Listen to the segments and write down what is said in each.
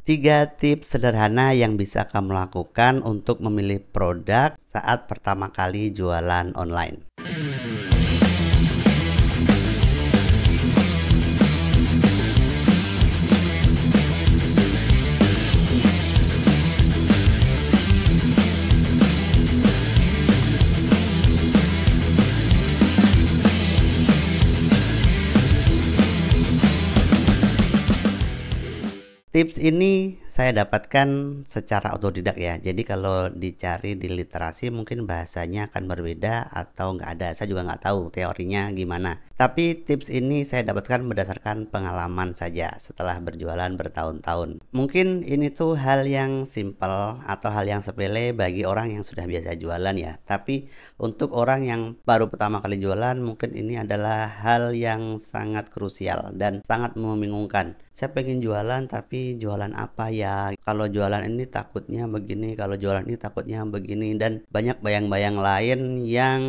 3 tips sederhana yang bisa kamu lakukan untuk memilih produk saat pertama kali jualan online. Tips ini saya dapatkan secara otodidak ya. Jadi kalau dicari di literasi mungkin bahasanya akan berbeda atau nggak ada. Saya juga nggak tahu teorinya gimana. Tapi tips ini saya dapatkan berdasarkan pengalaman saja setelah berjualan bertahun-tahun. Mungkin ini tuh hal yang simple atau hal yang sepele bagi orang yang sudah biasa jualan ya. Tapi untuk orang yang baru pertama kali jualan mungkin ini adalah hal yang sangat krusial dan sangat membingungkan. Saya pengen jualan tapi jualan apa ya? Kalau jualan ini takutnya begini, kalau jualan ini takutnya begini, dan banyak bayang-bayang lain yang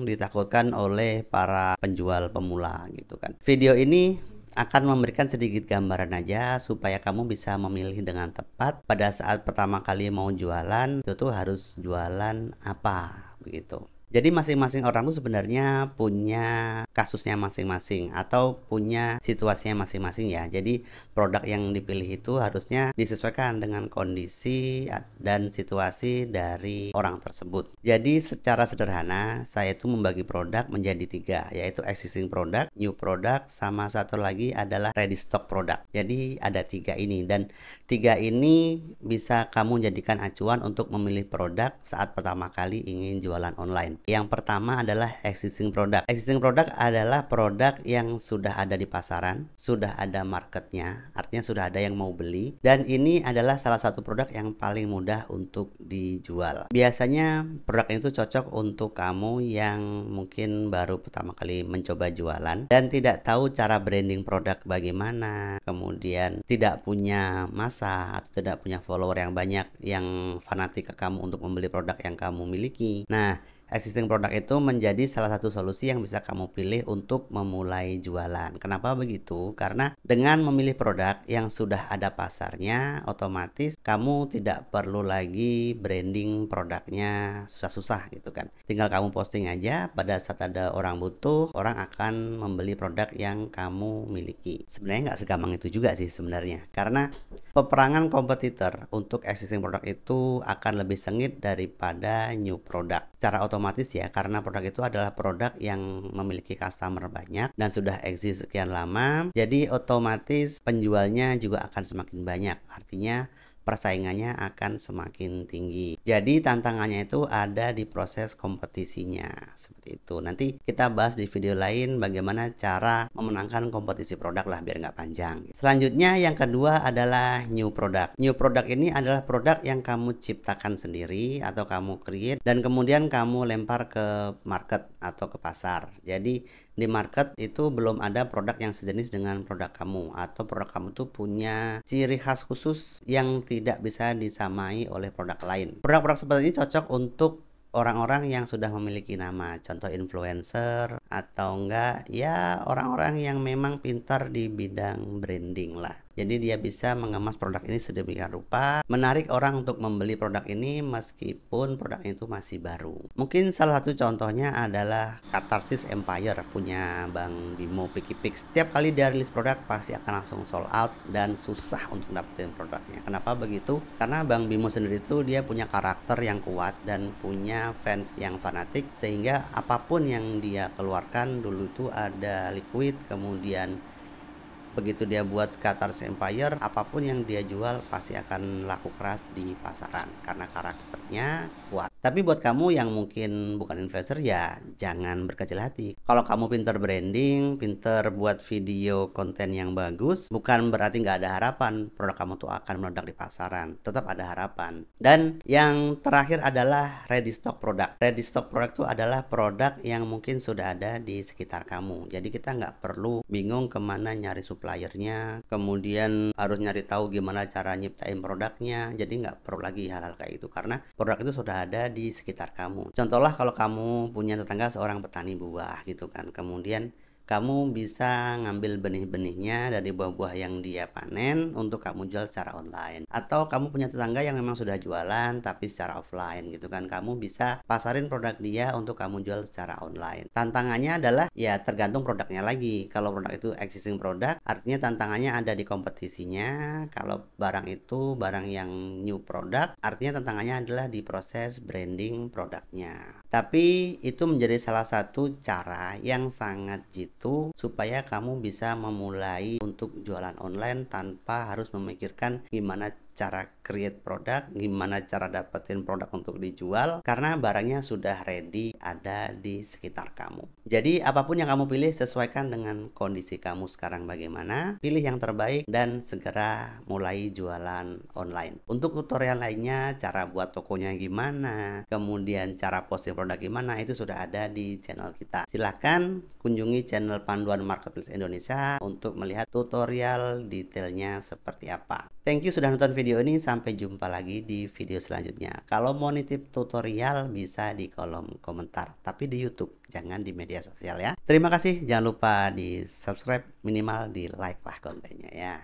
ditakutkan oleh para penjual pemula gitu kan. Video ini akan memberikan sedikit gambaran aja supaya kamu bisa memilih dengan tepat pada saat pertama kali mau jualan itu tuh harus jualan apa begitu. Jadi masing-masing orang tuh sebenarnya punya kasusnya masing-masing atau punya situasinya masing-masing ya. Jadi produk yang dipilih itu harusnya disesuaikan dengan kondisi dan situasi dari orang tersebut. Jadi secara sederhana saya itu membagi produk menjadi 3, yaitu existing product, new product, sama satu lagi adalah ready stock product. Jadi ada 3 ini, dan 3 ini bisa kamu jadikan acuan untuk memilih produk saat pertama kali ingin jualan online. Yang pertama adalah existing product. Existing product adalah produk yang sudah ada di pasaran, sudah ada marketnya, artinya sudah ada yang mau beli, dan ini adalah salah satu produk yang paling mudah untuk dijual. Biasanya produk itu cocok untuk kamu yang mungkin baru pertama kali mencoba jualan dan tidak tahu cara branding produk bagaimana, kemudian tidak punya massa atau tidak punya follower yang banyak yang fanatik ke kamu untuk membeli produk yang kamu miliki. Nah, existing product itu menjadi salah satu solusi yang bisa kamu pilih untuk memulai jualan. Kenapa begitu? Karena dengan memilih produk yang sudah ada pasarnya, otomatis kamu tidak perlu lagi branding produknya susah-susah gitu kan. Tinggal kamu posting aja, pada saat ada orang butuh, orang akan membeli produk yang kamu miliki. Sebenarnya nggak segampang itu juga sih sebenarnya. Karena peperangan kompetitor untuk existing produk itu akan lebih sengit daripada new product. Secara otomatis ya, karena produk itu adalah produk yang memiliki customer banyak dan sudah eksis sekian lama, jadi otomatis penjualnya juga akan semakin banyak, artinya persaingannya akan semakin tinggi. Jadi tantangannya itu ada di proses kompetisinya, seperti itu. Nanti kita bahas di video lain bagaimana cara memenangkan kompetisi produk lah, biar nggak panjang. Selanjutnya yang kedua adalah new product. New product ini adalah produk yang kamu ciptakan sendiri atau kamu create dan kemudian kamu lempar ke market atau ke pasar. Jadi di market itu belum ada produk yang sejenis dengan produk kamu, atau produk kamu tuh punya ciri khas khusus yang tidak bisa disamai oleh produk lain. Produk-produk seperti ini cocok untuk orang-orang yang sudah memiliki nama, contoh influencer atau enggak ya orang-orang yang memang pintar di bidang branding lah. Jadi dia bisa mengemas produk ini sedemikian rupa, menarik orang untuk membeli produk ini meskipun produk itu masih baru. Mungkin salah satu contohnya adalah Catharsis Empire punya Bang Bimo Pikipix. Setiap kali dia rilis produk pasti akan langsung sold out dan susah untuk dapetin produknya. Kenapa begitu? Karena Bang Bimo sendiri itu dia punya karakter yang kuat dan punya fans yang fanatik, sehingga apapun yang dia keluarkan, dulu itu ada liquid, kemudian begitu dia buat Catharsis Empire, apapun yang dia jual pasti akan laku keras di pasaran karena karakternya kuat. Tapi buat kamu yang mungkin bukan influencer ya jangan berkecil hati. Kalau kamu pinter branding, pinter buat video konten yang bagus, bukan berarti nggak ada harapan produk kamu tuh akan meledak di pasaran. Tetap ada harapan. Dan yang terakhir adalah ready stock product. Ready stock product itu adalah produk yang mungkin sudah ada di sekitar kamu. Jadi kita nggak perlu bingung kemana nyari suppliernya, kemudian harus nyari tahu gimana cara nyiptain produknya. Jadi nggak perlu lagi hal-hal kayak itu karena produk itu sudah ada di sekitar kamu. Contohlah kalau kamu punya tetangga seorang petani buah gitu kan, kemudian kamu bisa ngambil benih-benihnya dari buah-buah yang dia panen untuk kamu jual secara online. Atau kamu punya tetangga yang memang sudah jualan tapi secara offline gitu kan, kamu bisa pasarin produk dia untuk kamu jual secara online. Tantangannya adalah ya tergantung produknya lagi. Kalau produk itu existing produk, artinya tantangannya ada di kompetisinya. Kalau barang itu barang yang new product, artinya tantangannya adalah di proses branding produknya. Tapi itu menjadi salah satu cara yang sangat jitu supaya kamu bisa memulai untuk jualan online tanpa harus memikirkan gimana cara create produk, gimana cara dapetin produk untuk dijual, karena barangnya sudah ready ada di sekitar kamu. Jadi apapun yang kamu pilih, sesuaikan dengan kondisi kamu sekarang bagaimana, pilih yang terbaik dan segera mulai jualan online. Untuk tutorial lainnya, cara buat tokonya gimana, kemudian cara posting produk gimana, itu sudah ada di channel kita. Silahkan kunjungi channel Panduan Marketplace Indonesia untuk melihat tutorial detailnya seperti apa. Thank you sudah nonton video ini, sampai jumpa lagi di video selanjutnya. Kalau mau nitip tutorial bisa di kolom komentar, tapi di YouTube, jangan di media sosial ya. Terima kasih, jangan lupa di subscribe, minimal di like lah kontennya ya.